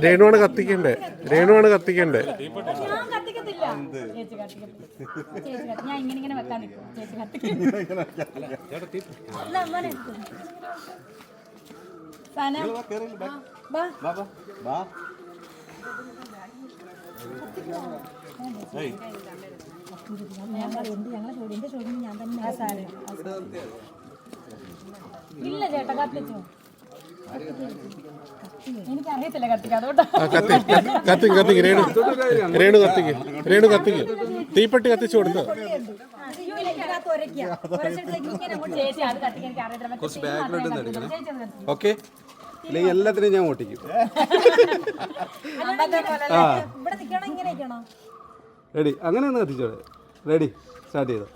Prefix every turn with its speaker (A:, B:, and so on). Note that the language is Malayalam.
A: രേണുവാണ് കത്തിക്കണ്ടേ, രേണുവാണ് കത്തിക്കണ്ടേ.
B: ഞാൻ കത്തിക്കത്തില്ല ചേച്ചി, കത്തിക്കത്തില്ല. ഞാൻ ഇങ്ങനെ വെക്കാൻ നിൽക്കും. ചേച്ചി കത്തിക്കത്തില്ല. ഇല്ല ചേട്ടാ, കത്തിച്ചോ. എനിക്കറിയത്തില്ല കത്തിക്ക, അതുകൊണ്ടാ.
A: കത്തിക്ക് രേണു കത്തിക്ക്, രേണു കത്തിക്ക്. തീപ്പെട്ടി കത്തിച്ചു കൊടുത്തോ.
C: ഓക്കെ, അല്ലെങ്കിൽ എല്ലാത്തിനും ഞാൻ ഓട്ടിക്കും. റെഡി, അങ്ങനെ ഒന്ന് കത്തിച്ചോളെ. റെഡി, സ്റ്റാർട്ട് ചെയ്തോ.